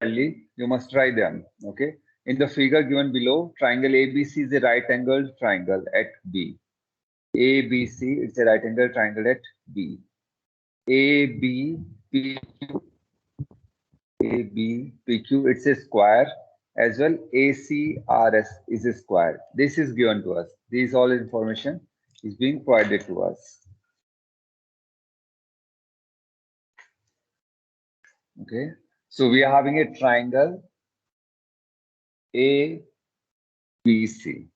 clearly, you must try them. Okay. In the figure given below, triangle ABC is a right angled triangle at B. ABC, it's a right angled triangle at B. ABPQ, ABPQ, it's a square as well. ACRS is a square. This is given to us. This all information is being provided to us. Okay. So we are having a triangle ABC.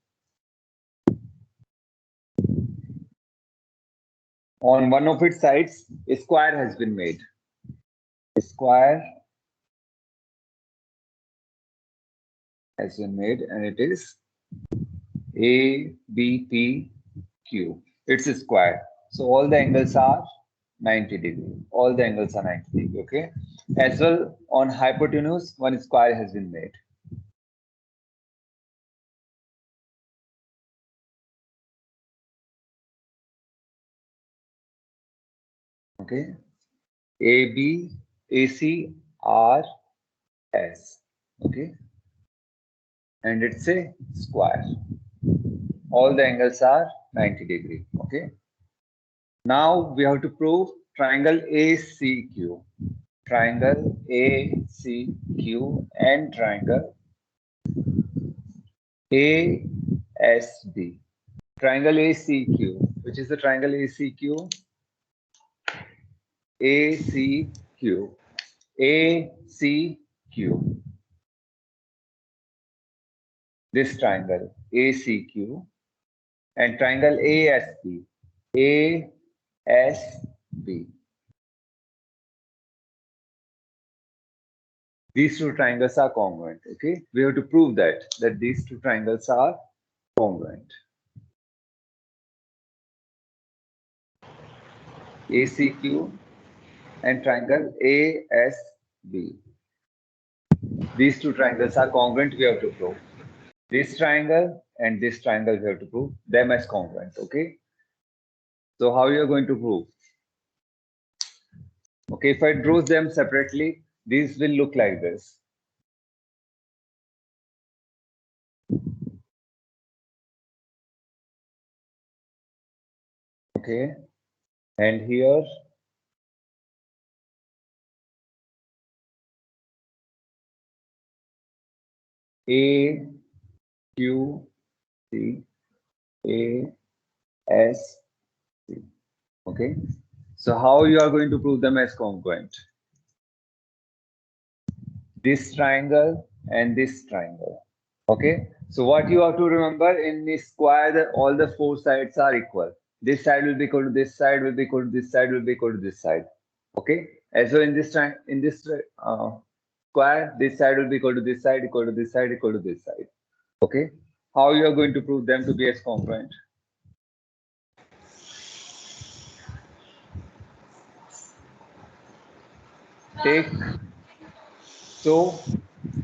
On one of its sides, a square has been made. A square has been made, and it is ABPQ. It's a square. So all the angles are 90 degree. All the angles are 90 degree. Okay. As well, on hypotenuse, one square has been made. Okay. AB, AC, R, S. Okay. And it's a square. All the angles are 90 degree. Okay. Now we have to prove triangle ACQ. Triangle ACQ and triangle ASB. Triangle ACQ. Which is the triangle ACQ? ACQ. ACQ. This triangle ACQ and triangle ASB. ASB. These two triangles are congruent. Okay, we have to prove that these two triangles are congruent. ACQ and triangle ASB. These two triangles are congruent. We have to prove this triangle and this triangle. We have to prove them as congruent. Okay. So how you are going to prove? Okay, if I draw them separately, these will look like this. Okay, and here A, Q, C, A, S, C. Okay, so how you are going to prove them as congruent? This triangle and this triangle. Okay, so what you have to remember, in this square, all the four sides are equal. This side will be equal to this side, will be equal to this side, will be equal to this side. Okay, as well in this square, this side will be equal to this side, equal to this side, equal to this side. Okay, how you are going to prove them to be as congruent? Take, so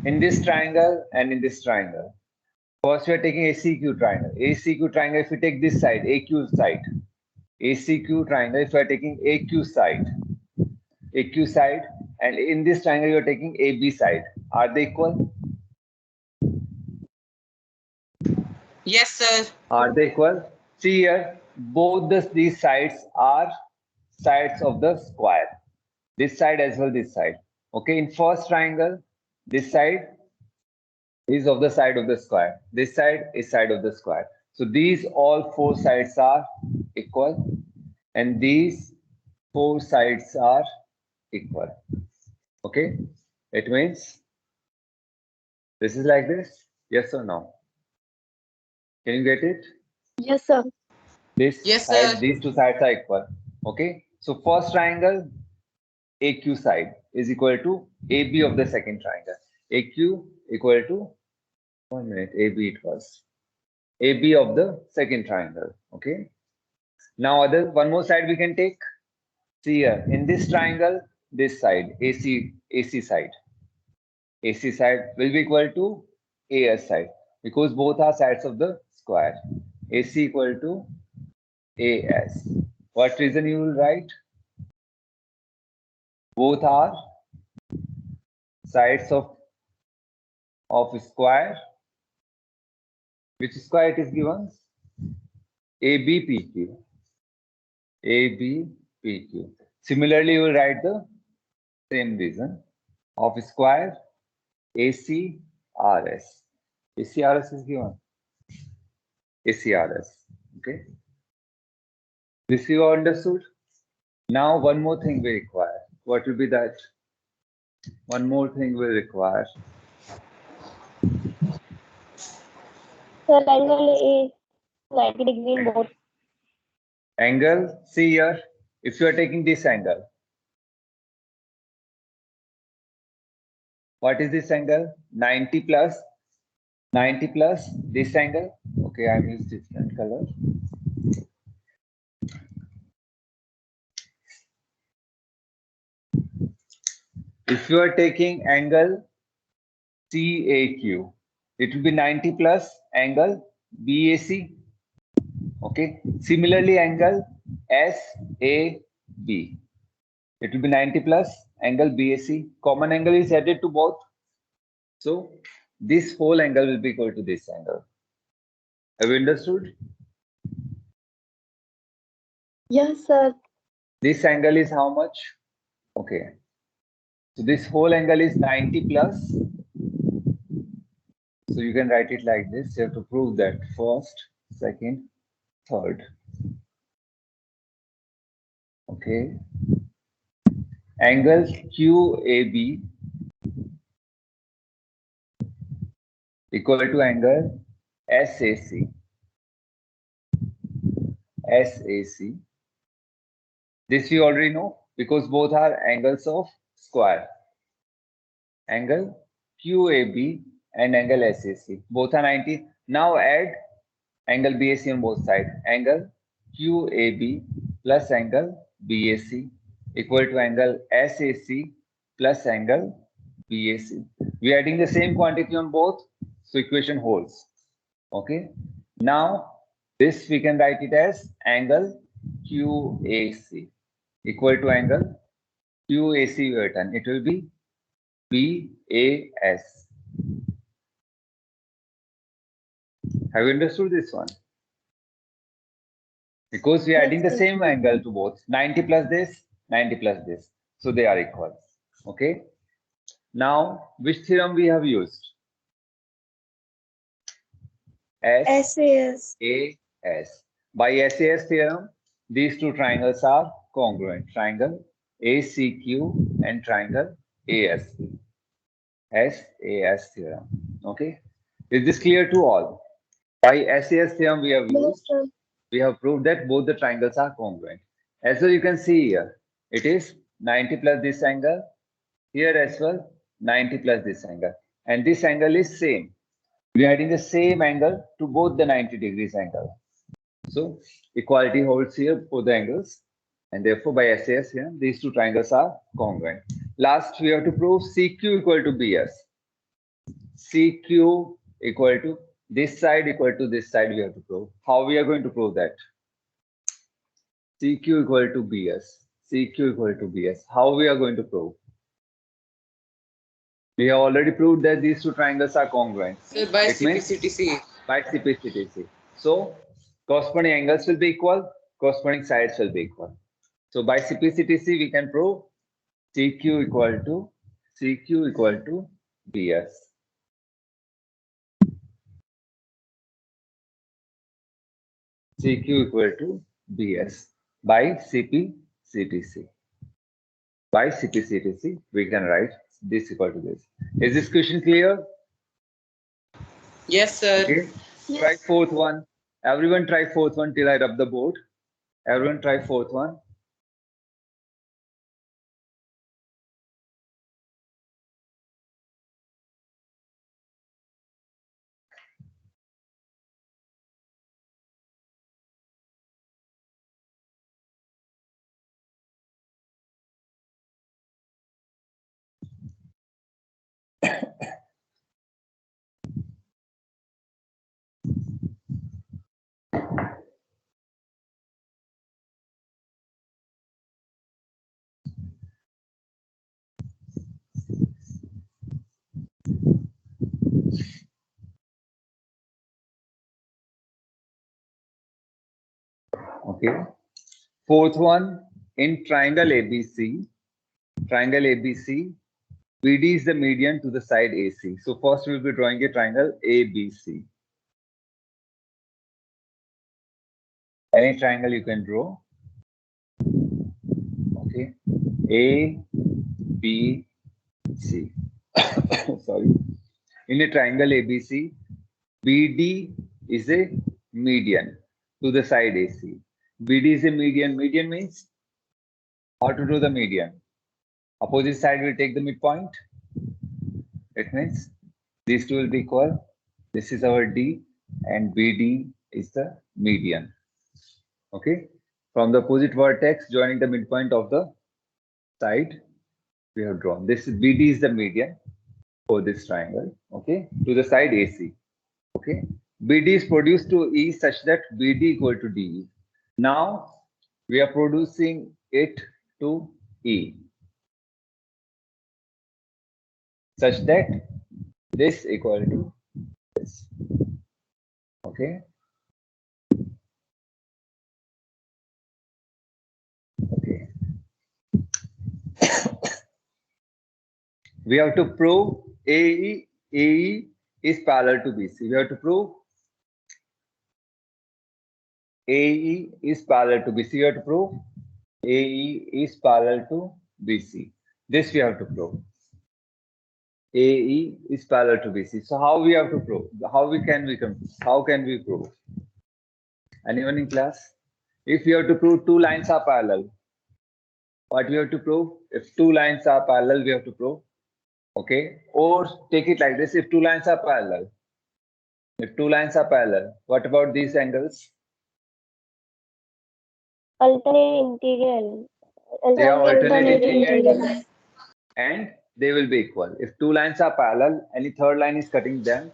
in this triangle and in this triangle, first we are taking ACQ triangle. ACQ triangle, if we take this side, AQ side, ACQ triangle, if we are taking AQ side, and in this triangle you are taking AB side, are they equal? Yes, sir. Are they equal? See here, both these sides are sides of the square. This side as well, this side. Okay, in first triangle, this side is of the side of the square. This side is side of the square. So these all four sides are equal, and these four sides are equal. Okay, it means this is like this. Yes or no? Can you get it? Yes, sir. This Yes, side, sir. these two sides are equal. Okay, so first triangle, AQ side is equal to AB of the second triangle. AQ equal to, 1 minute, AB it was. AB of the second triangle. Okay. Now one more side we can take. See here, in this triangle, this side, AC side. AC side will be equal to AS side because both are sides of the square. AC equal to AS. What reason you will write? Both are sides of square. Which square it is given? ABPQ. ABPQ. Similarly, you will write the same reason of square ACRS. ACRS is given. ACRS. Okay. This you understood. Now one more thing we require. What will be that? One more thing we require. Sir, angle is 90 degree in both. Angle, see here, if you are taking this angle, what is this angle? 90 plus this angle. Okay, I use different color. If you are taking angle CAQ, it will be 90 plus angle BAC. Okay. Similarly, angle SAB, it will be 90 plus angle BAC. Common angle is added to both. So this whole angle will be equal to this angle. Have you understood? Yes, sir. This angle is how much? Okay. So this whole angle is 90 plus. So you can write it like this. You have to prove that first, second, third. Okay. Angle QAB equal to angle SAC. SAC. This we already know because both are angles of square. Angle QAB and angle SAC. Both are 90. Now add angle BAC on both sides. Angle QAB plus angle BAC equal to angle SAC plus angle BAC. We are adding the same quantity on both, so equation holds. Okay. Now this we can write it as angle QAC equal to angle QAC written. It will be BAS. Have you understood this one? Because we are adding the same angle to both. 90 plus this, 90 plus this. So they are equal. Okay. Now, which theorem we have used? SAS. By SAS theorem, these two triangles are congruent. Triangle ACQ and triangle ASC. SAS theorem. Okay. Is this clear to all? By SAS theorem we have used. Yes, sir. We have proved that both the triangles are congruent. As well, you can see here, it is 90 plus this angle. Here as well, 90 plus this angle. And this angle is same. We are adding the same angle to both the 90 degrees angle. So equality holds here for the angles. And therefore, by SAS here, these two triangles are congruent. Last, we have to prove CQ equal to BS. CQ equal to this side equal to this side we have to prove. How we are going to prove that? CQ equal to BS. CQ equal to BS. How we are going to prove? We have already proved that these two triangles are congruent. Sir, by It means CPCTC. by CPCTC. So corresponding angles will be equal, corresponding sides will be equal. So by CPCTC we can prove CQ equal to BS. CQ equal to BS by CPCTC. By CPCTC, we can write this equal to this. Is this question clear? Yes, sir. Okay. Yes. Try fourth one. Everyone try fourth one till I rub the board. Everyone try fourth one. Okay. Fourth one, in triangle ABC, BD is the median to the side AC. So first we'll be drawing a triangle ABC. Any triangle you can draw. Okay. A, B, C. Sorry. In a triangle ABC, BD is a median to the side AC. BD is a median. Median means how to do the median. Opposite side will take the midpoint. It means these two will be equal. This is our D and BD is the median. Okay. From the opposite vertex joining the midpoint of the side, we have drawn. This is BD is the median for this triangle. Okay. To the side AC. Okay. BD is produced to E such that BD equal to DE. Now we are producing it to E such that this equal to this. Okay. Okay. We have to prove AE is parallel to BC. We have to prove AE is parallel to BC. We have to prove AE is parallel to BC. This we have to prove. AE is parallel to BC. So how we have to prove? How can we prove? Anyone in class? If we have to prove two lines are parallel, what we have to prove? If two lines are parallel, we have to prove. Okay. Or take it like this: if two lines are parallel. If two lines are parallel, what about these angles? Alternate interior. They are alternate interior interior. and they will be equal. If two lines are parallel, any third line is cutting them,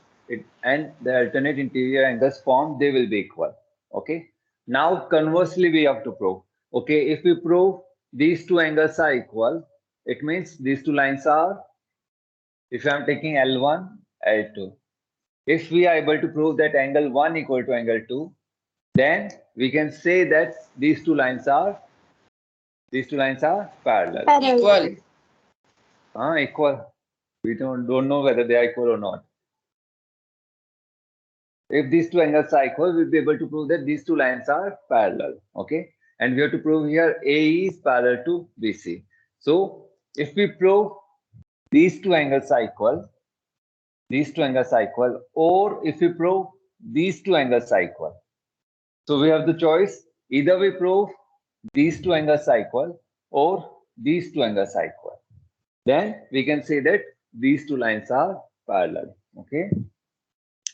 and the alternate interior angles formed, they will be equal. Okay. Now conversely, we have to prove. Okay, if we prove these two angles are equal, it means these two lines are. If I am taking L1, L2. If we are able to prove that angle 1 equal to angle 2, then we can say that these two lines are parallel. Equal. Equal. We don't know whether they are equal or not. If these two angles are equal, we'll be able to prove that these two lines are parallel. Okay. And we have to prove here AE is parallel to BC. So if we prove these two angles are equal, or if we prove these two angles are equal. So we have the choice, either we prove these two angles are equal or these two angles are equal. Then we can say that these two lines are parallel. Okay.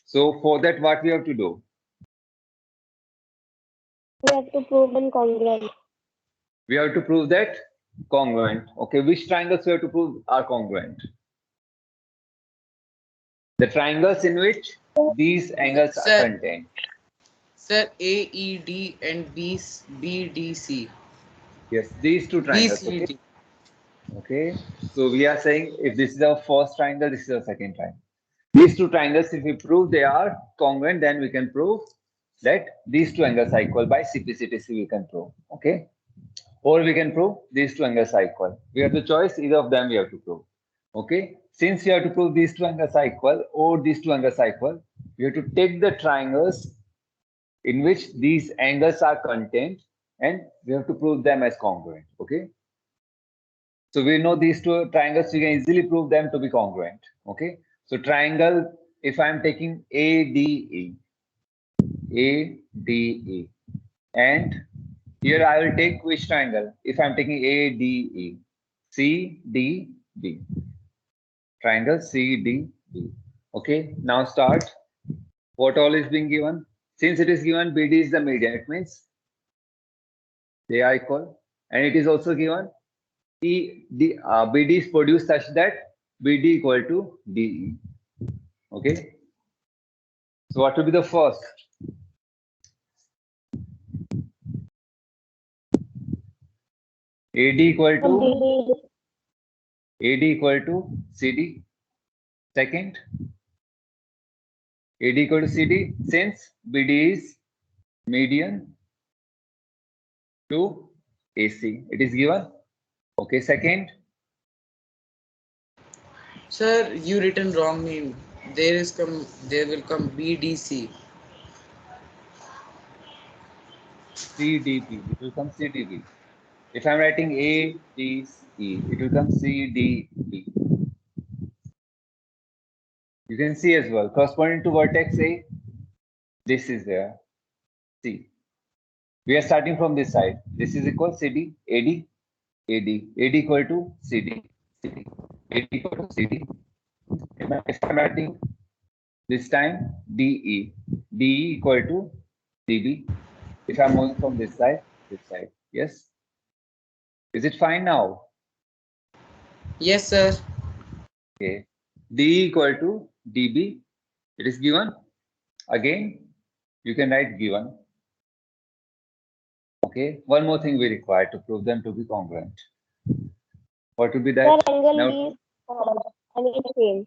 So for that, what we have to do? We have to prove them congruent. We have to prove that congruent. Okay, which triangles we have to prove are congruent? The triangles in which these angles are contained. Sir, AED and BDC. Yes, these two triangles. Okay? Okay, so we are saying if this is our first triangle, this is our second triangle. These two triangles, if we prove they are congruent, then we can prove that these two angles are equal by CPCTC. We can prove. Okay. Or we can prove these two angles are equal. We have the choice, either of them we have to prove. Okay. Since we have to prove these two angles are equal or these two angles are equal, we have to take the triangles in which these angles are contained and we have to prove them as congruent. Okay. So we know these two triangles, we can easily prove them to be congruent. Okay. So triangle, if I am taking ADE, and here I will take which triangle? If I'm taking ADE, CDB, triangle CDB. Okay, now start. What all is being given? Since it is given BD is the median, it means they are equal, and it is also given BD is produced such that BD equal to DE. Okay. So what will be the first? AD equal to CD. Second, AD equal to CD. Since BD is median, to AC. It is given. Okay, second. Sir, you written wrong name. There will come BDC. CDB. It will come CDB. If I'm writing A, D, E, it will come CDB. You can see as well, corresponding to vertex A, this is there, C. We are starting from this side. This is equal CD, AD, AD, AD equal to CD, CD, AD equal to CD. If I'm writing this time DE, DE equal to DB. If I'm moving from this side, yes. Is it fine now? Yes, sir. Okay. DE equal to DB. It is given. Again, you can write given. Okay. One more thing we require to prove them to be congruent. What would be that? Sir, angle Now, is angle same.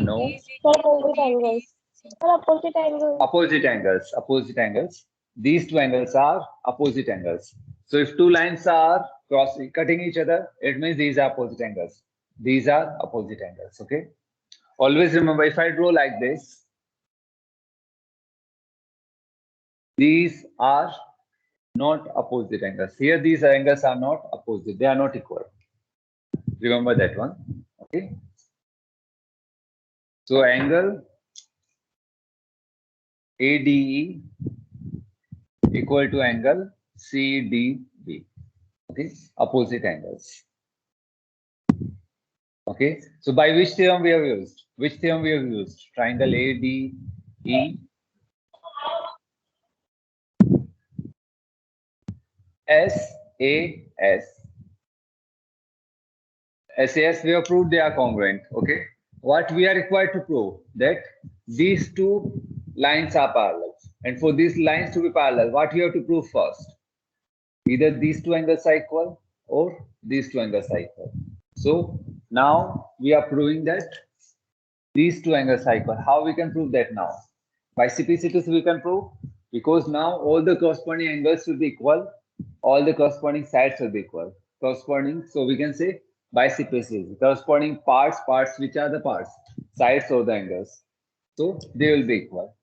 no. Sir, opposite angles. Sir, opposite angles. Opposite angles. These two angles are opposite angles. So if two lines are cutting each other, it means these are opposite angles. These are opposite angles. Okay. Always remember, if I draw like this, these are not opposite angles. Here, these angles are not opposite. They are not equal. Remember that one. Okay. So angle ADE equal to angle CDB. Okay, opposite angles. Okay, so by which theorem we have used? Which theorem we have used? Triangle ADE. SAS. SAS, we have proved they are congruent. Okay, what we are required to prove? That these two lines are parallel. And for these lines to be parallel, what we have to prove first? Either these two angles are equal or these two angles are equal. So now we are proving that these two angles are equal. How we can prove that now? By CP/CT we can prove, because now all the corresponding angles will be equal, all the corresponding sides will be equal. Corresponding, so we can say by CP/CT, corresponding parts, which are the parts, sides or the angles. So they will be equal.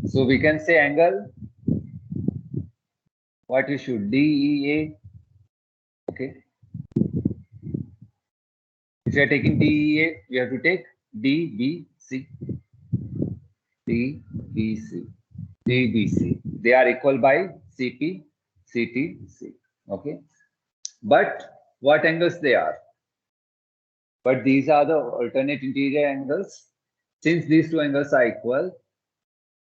So we can say angle, what you should, DEA. Okay. If you are taking DEA, you have to take DBC. DBC. DBC. They are equal by CP, CTC. Okay. But what angles they are? But these are the alternate interior angles. Since these two angles are equal,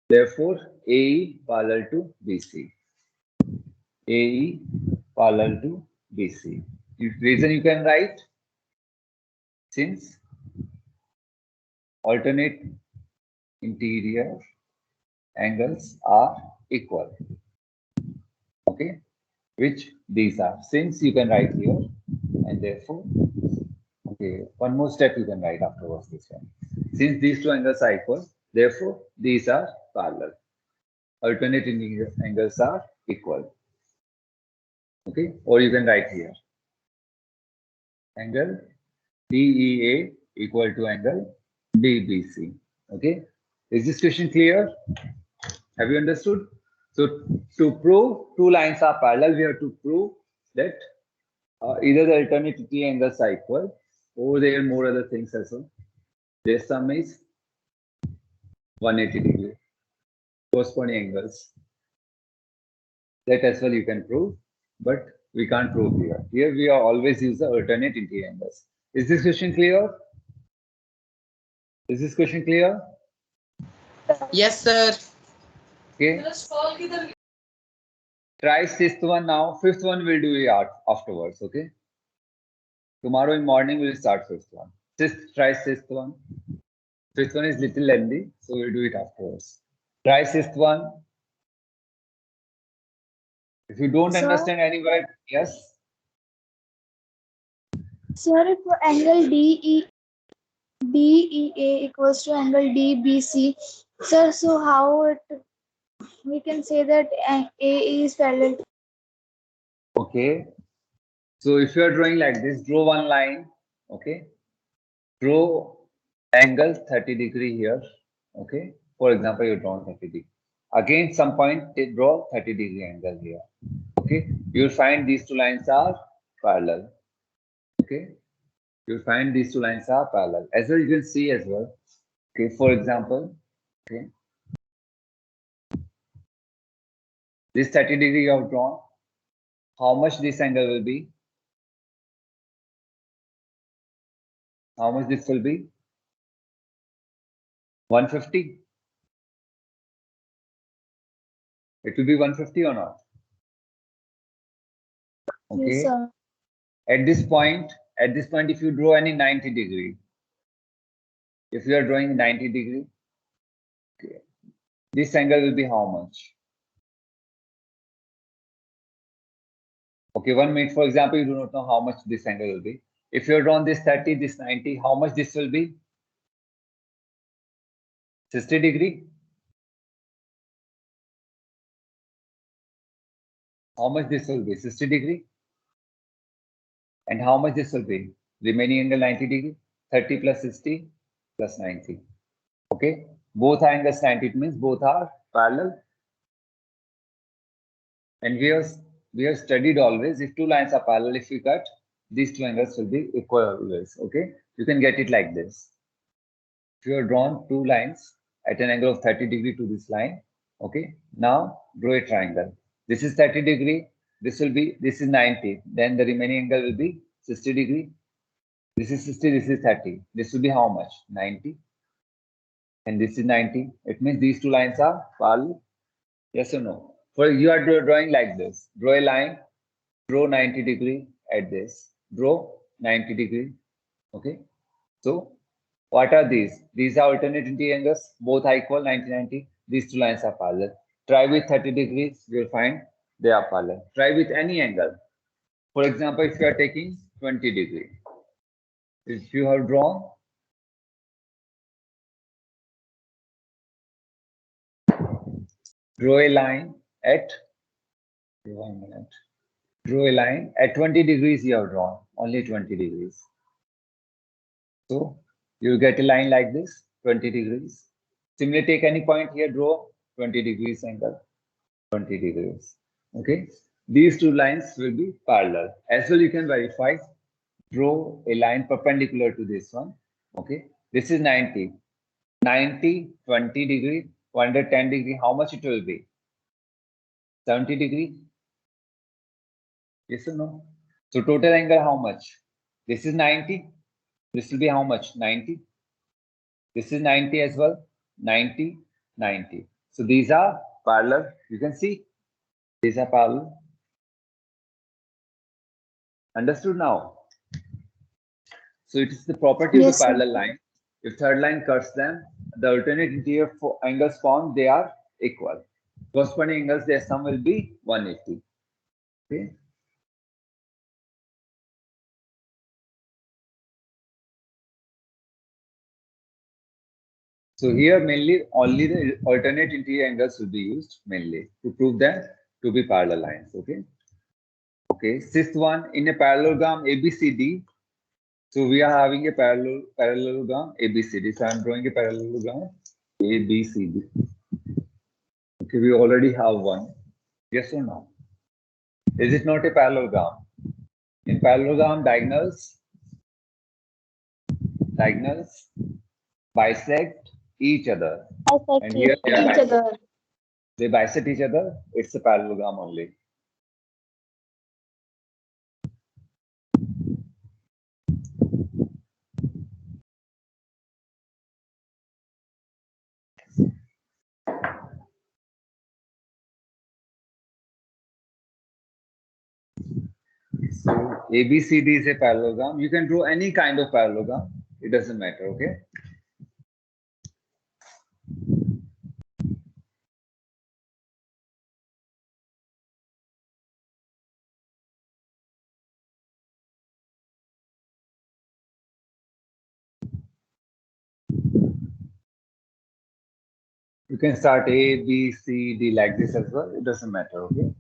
therefore AE parallel to BC. AE parallel to BC. Reason you can write, since alternate interior angles are equal. Okay, which these are. Since you can write here, and therefore, okay, one more step you can write afterwards this one. Since these two angles are equal, therefore these are parallel. Alternate interior angles are equal. Okay, or you can write here. Angle DEA equal to angle DBC. Okay, is this question clear? Have you understood? So to prove two lines are parallel, we have to prove that either the alternate angles are equal, or there are more other things as well. Their sum is 180 degree. Corresponding angles. That as well you can prove, but we can't prove here. Here we are always use the alternate interior angles. Is this question clear? Is this question clear? Yes, sir. Okay. Try sixth one now. Fifth one we'll do it afterwards. Okay. Tomorrow in morning we'll start fifth one. Try sixth one. Fifth one is little lengthy, so we'll do it afterwards. Try sixth one. If you don't understand any word, yes. Sir, if angle DEA equals to angle DBC, sir, so how we can say that A is parallel Okay. So if you are drawing like this, draw one line. Okay. Draw angle 30 degree here. Okay. For example, you draw 30 degree. Again, some point, draw 30 degree angle here. Okay. You'll find these two lines are parallel. Okay. You'll find these two lines are parallel. As well, you can see as well. Okay. For example, okay. This 30 degree you have drawn. How much this angle will be? How much this will be? 150. It will be 150 or not? Okay. Yes, sir. At this point, if you draw any 90 degree, if you are drawing 90 degree, okay, this angle will be how much? Okay, 1 minute. For example, you do not know how much this angle will be. If you are drawn this 30, this 90, how much this will be? 60 degree. How much this will be? 60 degree. And how much this will be? Remaining angle 90 degree. 30 plus 60 plus 90. Okay. Both are angles 90. It means both are parallel. And we have studied always, if two lines are parallel, if we cut, these two angles will be equal always. Okay. You can get it like this. If you have drawn two lines at an angle of 30 degree to this line, okay, now draw a triangle. This is 30 degree, this is 90, then the remaining angle will be 60 degree. This is 60, this is 30. This will be how much? 90. And this is 90. It means these two lines are parallel. Yes or no? For you are drawing like this. Draw a line, draw 90 degree at this. Draw 90 degree. Okay. So what are these? These are alternate interior angles, both are equal 90-90. These two lines are parallel. Try with 30 degrees, you will find they are parallel. Try with any angle. For example, if you are taking 20 degree, if you have drawn draw a line at 1 minute. Draw a line at 20 degrees you have drawn, only 20 degrees. So you get a line like this, 20 degrees. Similarly, take any point here, draw 20 degrees angle, 20 degrees. Okay, these two lines will be parallel. As well, you can verify, draw a line perpendicular to this one. Okay, this is 90, 20 degree, 110 degree. How much it will be? 70 degree. Yes or no? So total angle how much? This is 90. This will be how much? 90. This is 90 as well. 90, 90. So these are parallel. You can see these are parallel. Understood now? So it is the property of Yes, the sir. parallel line. If third line cuts them, the alternate interior angles formed, they are equal. Corresponding angles, their sum will be 180. Okay. So here mainly only the alternate interior angles will be used mainly to prove them to be parallel lines. Okay. Okay. Sixth one, in a parallelogram ABCD. So we are having a parallelogram ABCD. So I'm drawing a parallelogram ABCD. Okay, we already have one. Yes or no? Is it not a parallelogram? In parallelogram, diagonals bisect each other. Bisect And here each other. they bisect each other. It's a parallelogram only. So ABCD is a parallelogram. You can draw any kind of parallelogram. It doesn't matter. Okay. You can start A, B, C, D like this as well. It doesn't matter. Okay.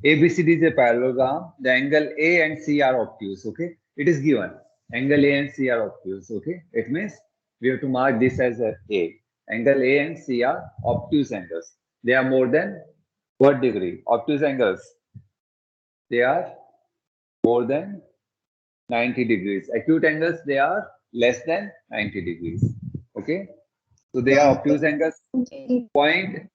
ABCD is a parallelogram. The angle A and C are obtuse. Okay, it is given. Angle A and C are obtuse. Okay, it means we have to mark this as a A. Angle A and C are obtuse angles. They are more than what degree? Obtuse angles. They are more than 90 degrees. Acute angles, they are less than 90 degrees. Okay, so they are obtuse angles. Point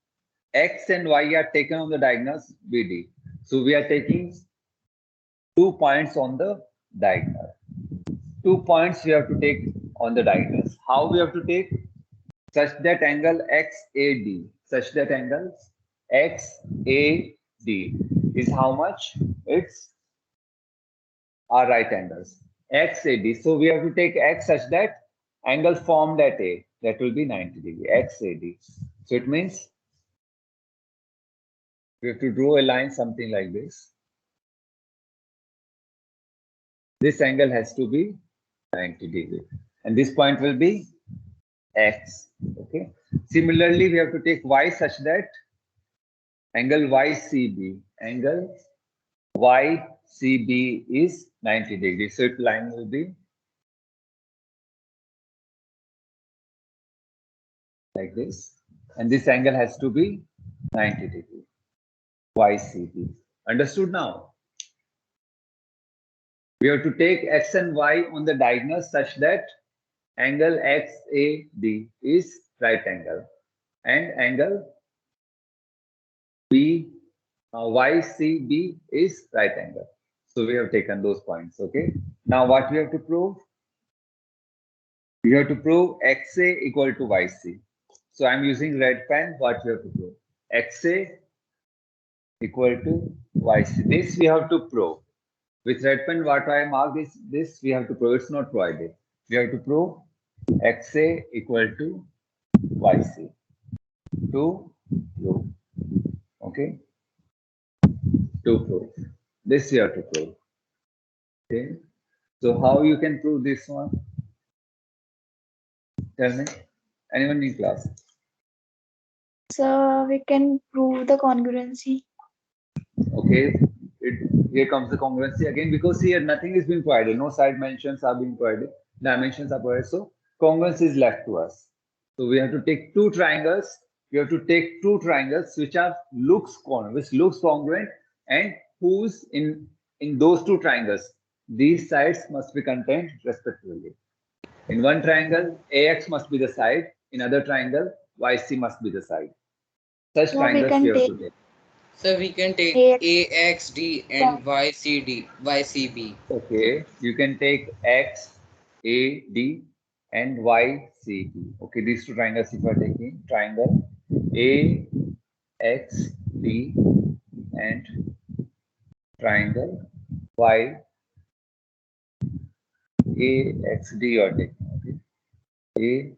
X and Y are taken on the diagonals BD. So we are taking 2 points on the diagonal. 2 points we have to take on the diagonals. How we have to take? Such that angle XAD, such that angle XAD is how much? It's our right angles. XAD. So we have to take X such that angle formed at A, that will be 90 degree, XAD. So it means we have to draw a line something like this. This angle has to be 90 degree. And this point will be X. Okay. Similarly, we have to take Y such that angle YCB, angle YCB is 90 degrees. So its line will be like this. And this angle has to be 90 degrees. YCB. Understood now? We have to take X and Y on the diagonal such that angle XAD is right angle and angle YCB is right angle. So we have taken those points. Okay. Now what we have to prove? We have to prove XA equal to YC. So I'm using red pen. What we have to prove? XA equal to YC. This we have to prove. With red pen, what I mark this we have to prove. It's not provided. We have to prove XA equal to YC. To prove. Okay. To prove. This we have to prove. Okay. So how you can prove this one? Tell me. Anyone in class? So we can prove the congruency. Okay. Here comes the congruency again, because here nothing is being provided. No side dimensions are being provided. Dimensions are provided. So congruency is left to us. So we have to take two triangles. We have to take two triangles which looks congruent, and whose in those two triangles these sides must be contained respectively. In one triangle, AX must be the side. In other triangle, YC must be the side. Such So we triangles can we have take to take. So we can take AXD and YCB. Okay, you can take X, A, D, and Y, C, D. Okay, these two triangles if you are taking triangle A, X, D, and triangle Y, A, X, D you are taking. Okay,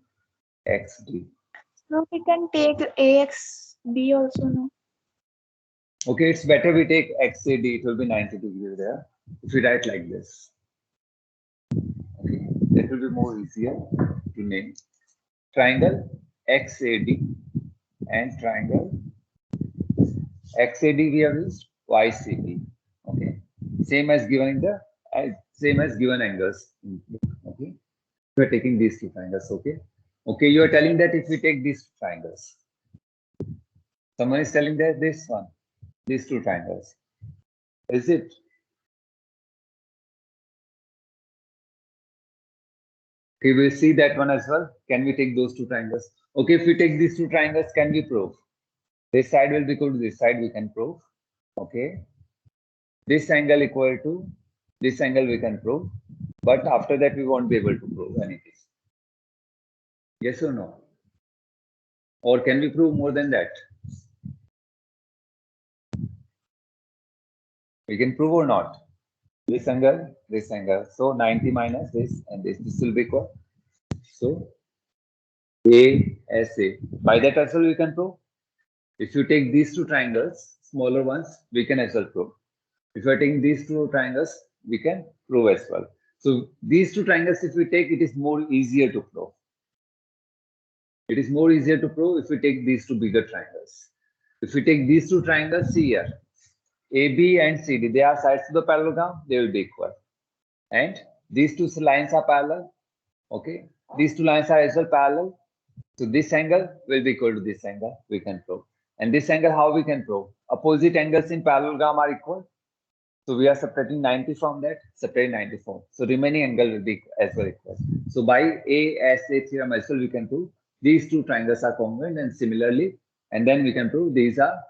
A, X, D. so we can take AXB also, no? Okay, it's better we take XAD, it will be 90 degrees there. If we write like this. Okay, that will be more easier to name. Triangle XAD and triangle XAD we have used YCB. Okay, same as given in the same as given angles. Okay, we are taking these two triangles. Okay, okay, you are telling that if we take these triangles, someone is telling that this one, these two triangles, is it? Okay, we'll see that one as well. Can we take those two triangles? Okay, if we take these two triangles, can we prove? This side will be equal to this side, we can prove. Okay. This angle equal to this angle we can prove. But after that, we won't be able to prove anything. Yes or no? Or can we prove more than that? We can prove or not? This angle, this angle. So 90 minus this and this will be equal. So ASA. By that as well we can prove. If you take these two triangles, smaller ones, we can as well prove. If you are taking these two triangles, we can prove as well. So these two triangles, if we take, it is more easier to prove. It is more easier to prove if we take these two bigger triangles. If we take these two triangles, see here, AB and CD, they are sides of the parallelogram, they will be equal. And these two lines are parallel. Okay, these two lines are as well parallel. So this angle will be equal to this angle, we can prove. And this angle, how we can prove? Opposite angles in parallelogram are equal. So we are subtracting 90 from that, subtracting 94. So remaining angle will be as well equal. So by ASA theorem as well, we can prove these two triangles are congruent, and similarly, and then we can prove these are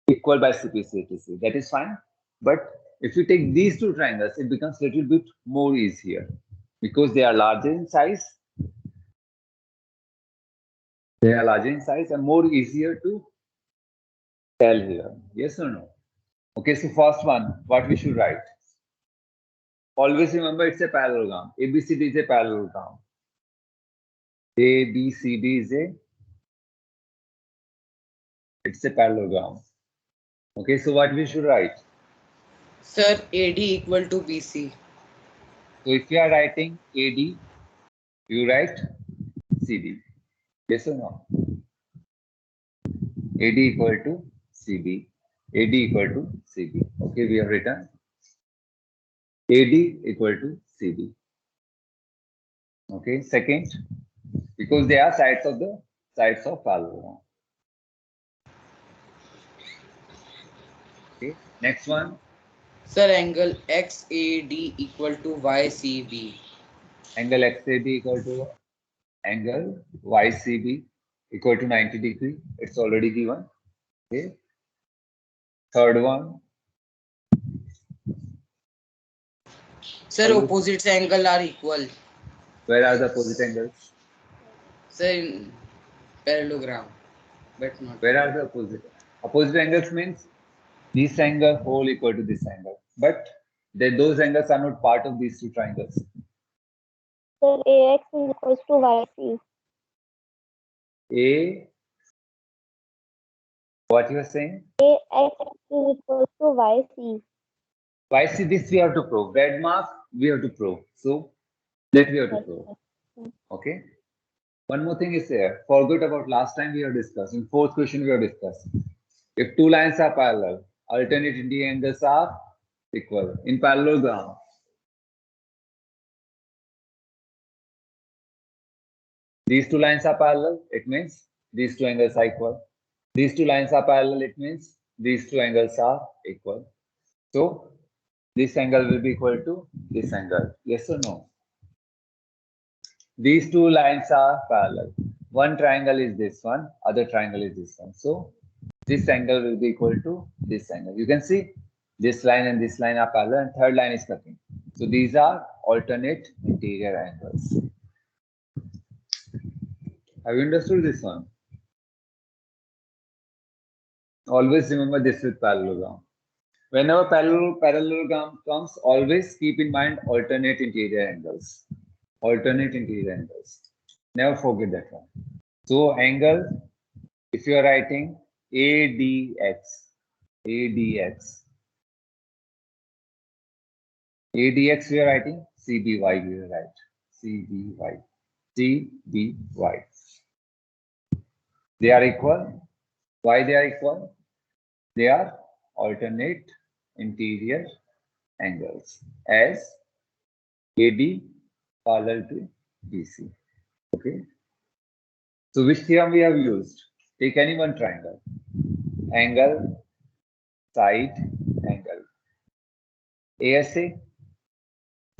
equal by CP/CTC. That is fine. But if you take these two triangles, it becomes a little bit more easier because they are larger in size. They are larger in size and more easier to tell here. Yes or no? Okay, so first one, what we should write? Always remember it's a parallelogram. ABCD is a parallelogram. ABCD is it's a parallelogram. Okay, so what we should write? Sir, AD equal to BC. So if you are writing AD, you write CD. Yes or no? AD equal to CB. AD equal to CB. Okay, we have written AD equal to CB. Okay, second, because they are sides of parallelogram. Okay, next one. Sir, angle XAD equal to YCB. Angle XAD equal to angle YCB equal to 90 degree. It's already given. Okay. Third one. Sir, opposite angle are equal. Where are the opposite angles? Sir, in parallelogram, but not. Where are the opposite? Opposite angles means this angle whole equal to this angle. But those angles are not part of these two triangles. Sir, AX is equals to YC. A, what you are saying? AX is equals to YC. YC, this we have to prove. Red mark, we have to prove. So that we have to prove. Okay. One more thing is there. Forget about last time we have discussed. In fourth question we have discussed. If two lines are parallel, alternate interior angles are equal. In parallelogram, these two lines are parallel, it means these two angles are equal. These two lines are parallel, it means these two angles are equal. So this angle will be equal to this angle. Yes or no? These two lines are parallel. One triangle is this one, other triangle is this one. So this angle will be equal to this angle. You can see this line and this line are parallel, and third line is cutting. So these are alternate interior angles. Have you understood this one? Always remember this with parallelogram. Whenever parallelogram comes, always keep in mind alternate interior angles. Alternate interior angles. Never forget that one. So angle, if you are writing ADX, ADX, ADX we are writing, CBY we will write, CBY, CBY. They are equal. Why they are equal? They are alternate interior angles as AD parallel to BC. Okay. So which theorem we have used? Take any one triangle. Angle, side, angle. ASA.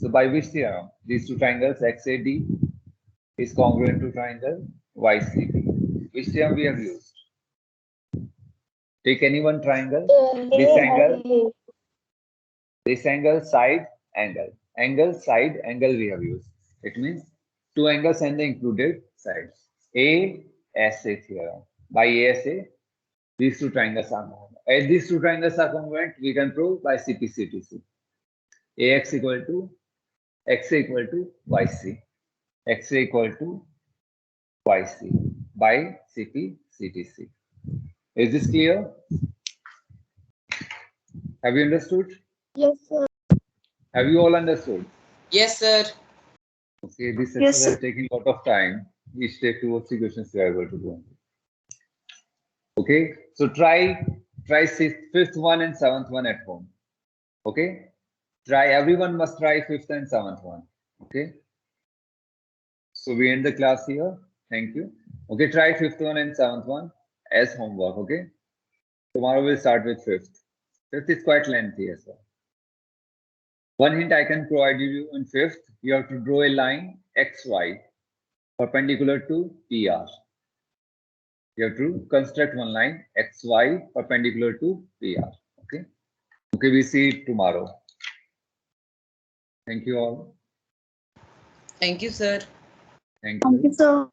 So by which theorem? These two triangles XAD is congruent to triangle YCB. Which theorem we have used? Take any one triangle. This angle, side, angle. Angle, side, angle we have used. It means two angles and the included sides. ASA theorem. By ASA, these two triangles are congruent. As these two triangles are congruent, we can prove by CP/CTC. AX equal to XA equal to YC. XA equal to YC by CP/CTC. Is this clear? Have you understood? Yes, sir. Have you all understood? Yes, sir. Okay, this Yes, exercise is taking a lot of time. Each take 2 or 3 questions we are able to do. Okay, so try try fifth one and seventh one at home. Okay. Try, everyone must try fifth and seventh one. Okay. So we end the class here. Thank you. Okay, try fifth one and seventh one as homework. Okay. Tomorrow we'll start with fifth. Fifth is quite lengthy as well. One hint I can provide you in fifth, you have to draw a line XY perpendicular to PR. You have to construct one line XY perpendicular to PR. Okay. Okay, we see it tomorrow. Thank you all. Thank you, sir. Thank Thank you, sir.